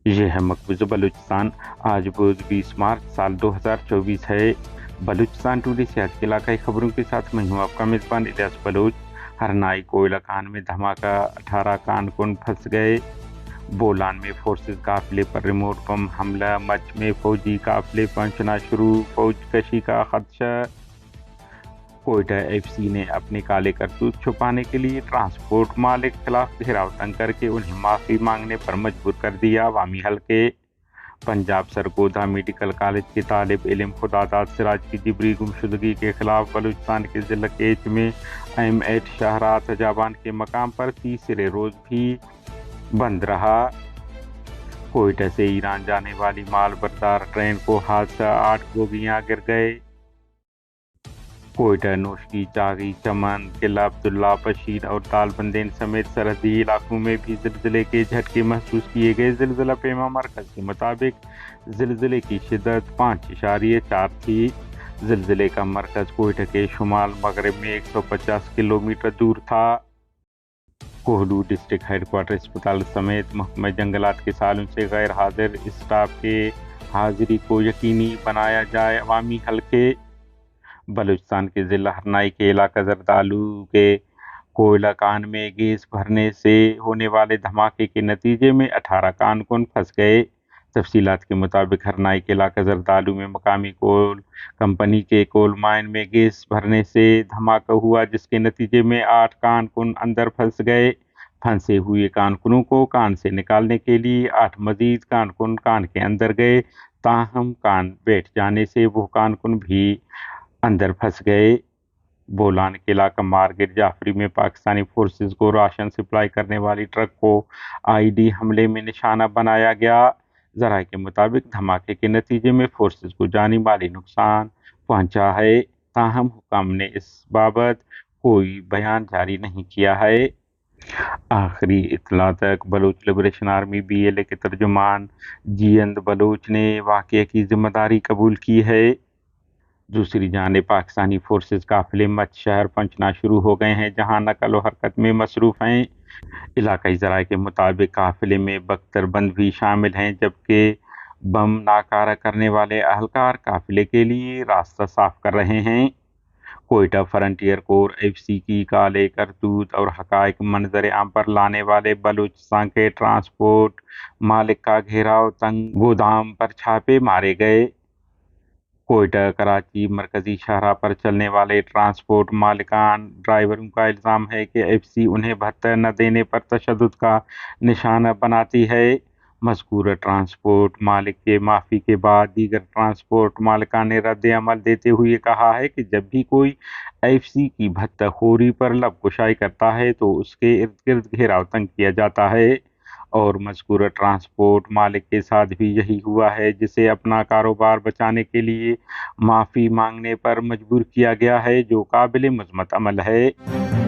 ये है मकबूज़ बलूचिस्तान। आज रोज़ 20 मार्च साल 2024 है। बलूचिस्तान टुडे से आज के इलाकाई खबरों के साथ मैं हूँ आपका मेज़बान इलियास बलूच। हरनाई कोयला खान में धमाका, 18 कारकुन फंस गए। बोलान में फोर्सेस काफिले पर रिमोट बम हमला, मच में फौजी काफिले पहुंचना शुरू, फौज कशी का खदशा। कोयटा एफसी ने अपने काले करतूत छुपाने के लिए ट्रांसपोर्ट मालिक खिलाफ घेराव तंग करके उन्हें माफी मांगने पर मजबूर कर दिया। अवामी हलके पंजाब सरगोधा मेडिकल कॉलेज के तालिब इल्म खुदादाद सिराज की जिबरी गुमशुदगी के खिलाफ बलूचिस्तान के जिला केच में एम8 शाहरात हजाबान के मकाम पर तीसरे रोज भी बंद रहा। कोयटा से ईरान जाने वाली माल बरदार ट्रेन को हादसा, 8 बोगियां गिर गए। कोयटा, नोशकी, चागी, चमन, किला अब्दुल्ला, बशीर और तालबंदेन समेत सरहदी इलाकों में भी ज़िलज़िले के झटके महसूस किए गए। ज़िलज़िला पेमा मरकज़ के मुताबिक ज़िलज़िले की शिद्दत 5.4 थी। ज़िलज़िले का मरकज़ कोयटा के शुमाल मगरब में 150 किलोमीटर दूर था। कोहलू डिस्ट्रिक्ट हेडक्वार्टर अस्पताल समेत महकमा जंगलात के सालों से गैर हाजिर स्टाफ के हाजिरी को यकीनी बनाया जाए। अवामी हलके बलूचिस्तान के ज़िला हरनाई के इलाका जरदालू के कोयला कान में गैस भरने से होने वाले धमाके के नतीजे में 18 कारकुन फंस गए। तफसीलात के मुताबिक हरनाई के इलाका जरदालू में मकामी कोल कंपनी के कोल माइन में गैस भरने से धमाका हुआ, जिसके नतीजे में 8 कारकुन अंदर फंस गए। फंसे हुए कारकुनों को कान से निकालने के लिए 8 मजीद कारकुन कान के अंदर गए, ताहम कान बैठ जाने से वो कारकुन भी अंदर फंस गए। बोलान के इलाका मार्केट जाफरी में पाकिस्तानी फोर्सेस को राशन सप्लाई करने वाली ट्रक को आईडी हमले में निशाना बनाया गया। जराये के मुताबिक धमाके के नतीजे में फोर्सेस को जानी माली नुकसान पहुंचा है, ताहम हुकाम ने इस बाबत कोई बयान जारी नहीं किया है। आखिरी इत्तला तक बलूच लिबरेशन आर्मी BLA के तर्जुमान जीएंद बलूच ने वाक़ये की जिम्मेदारी कबूल की है। दूसरी जानिब पाकिस्तानी फोर्सेस काफिले मच शहर पहुंचना शुरू हो गए हैं, जहां नकल व हरकत में मसरूफ़ हैं। इलाकाई ज़राए के मुताबिक काफिले में बख्तरबंद भी शामिल हैं, जबकि बम नाकारा करने वाले अहलकार काफिले के लिए रास्ता साफ कर रहे हैं। कोयटा फ्रंटियर कोर FC की काले करतूत और हकायक मंजर आम पर लाने वाले बलूचिस्तान के ट्रांसपोर्ट मालिक का घेराव तंग, गोदाम पर छापे मारे गए। कोयटा कराची मरकजी शाहराह पर चलने वाले ट्रांसपोर्ट मालिकान ड्राइवरों का इल्ज़ाम है कि FC उन्हें भत्ता न देने पर तशद्दुद का निशाना बनाती है। मज़कूर ट्रांसपोर्ट मालिक के माफ़ी के बाद दीगर ट्रांसपोर्ट मालिकान ने रद्द अमल देते हुए कहा है कि जब भी कोई FC की भत्ताखोरी पर लबकुशाई करता है तो उसके इर्द गिर्द घेराव तंग किया जाता है, और मज़कूर ट्रांसपोर्ट मालिक के साथ भी यही हुआ है, जिसे अपना कारोबार बचाने के लिए माफ़ी मांगने पर मजबूर किया गया है, जो काबिल मज़म्मत अमल है।